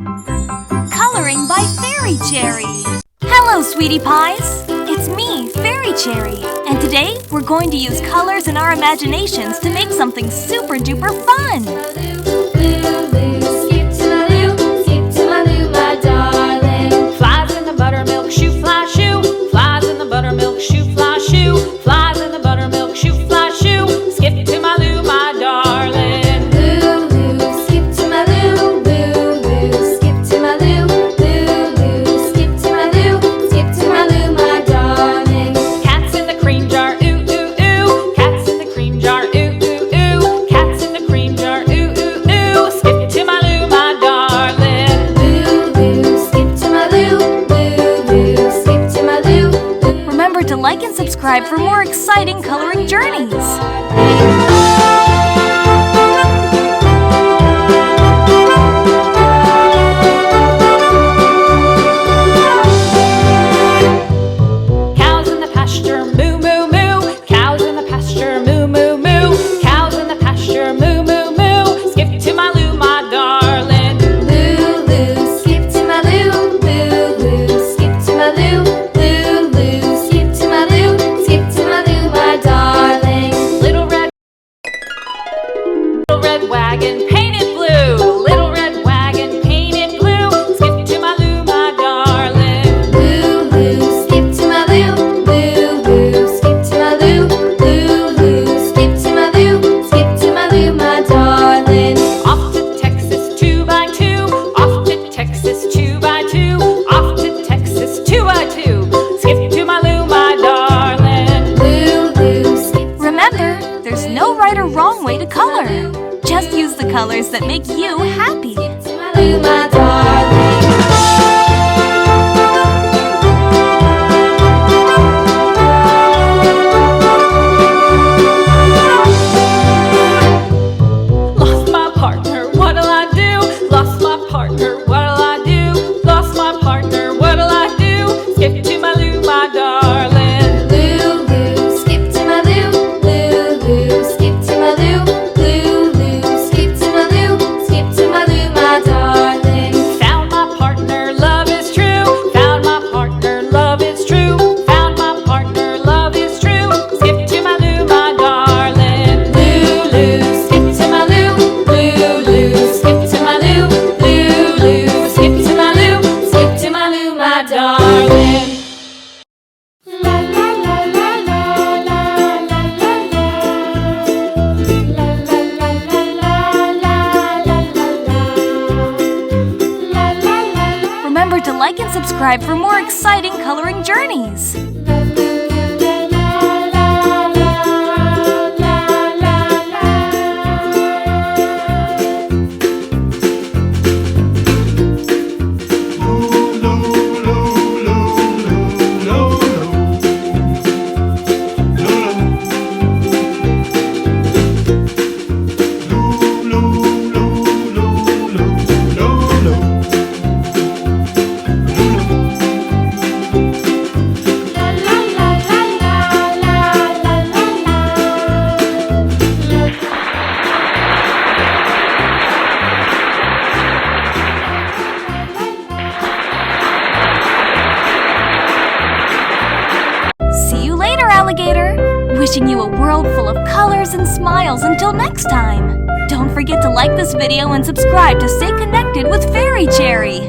Coloring by Fairy Cherry. Hello, sweetie pies! It's me, Fairy Cherry, and today we're going to use colors and our imaginations to make something super duper fun! Skip to my loo, my darling. Flies in the buttermilk shoe, fly shoe. Flies in the buttermilk shoe, fly shoe. Flies in the buttermilk shoe, fly shoe. Skip to my loo, my darling. Loo, loo, skip to my loo. Loo, loo, skip to my loo. Loo, loo, skip to my loo. Skip to my loo, my darling. Cats in the cream jar, ooh, ooh, ooh. Cats in the cream jar, ooh, ooh, ooh. Cats in the cream jar, ooh, ooh, ooh. Skip to my loo, my darling. Loo, loo, skip to my loo. Loo, loo, skip to my loo. Remember to like and subscribe for more exciting coloring journeys! Cows in the pasture, moo, moo, moo. Cows in the pasture, moo, moo, moo. Cows in the pasture, moo, moo, moo. Skip to my loo, my darling. Loo, loo, skip to my loo. Loo, loo, skip to my loo. Loo, loo, skip to my loo. Skip to my loo, my darling. Little red wagon painted blue. Little red wagon painted blue. Skip to my loo, my darling. Loo, loo, skip to my loo. Loo, loo, skip to my loo. Loo, loo, skip to my loo. Skip to my loo, my darling. Off to Texas 2x2. Off to Texas 2x2. Off to Texas 2x2. Skip to my loo, my darling. Loo, loo, skip. Remember, there's no right or wrong way to color. Just use the colors that make you happy. Skip to my loo, my darling. Lost my partner, what'll I do? Lost my partner, what'll I do? Lost my partner, what'll I do? Skip to my loo, my darling. Loo, loo, skip to my loo. Loo, loo, skip to my loo. Loo, loo, skip to my loo. Skip to my loo, my darling. Found my partner, love is true. Found my partner, love is true. Found my partner, love is true. Skip to my loo, my darling. Loo, loo, skip to my loo. Loo, loo, skip to my loo. Loo, loo, skip to my loo. Skip to my loo, my darling. La la la la la la la la la. La la la la la la la la. La la la. Remember to like and subscribe for more exciting coloring journeys! See you later, alligator! Wishing you a world full of colors and smiles until next time! Don't forget to like this video and subscribe to stay connected with Fairy Cherry!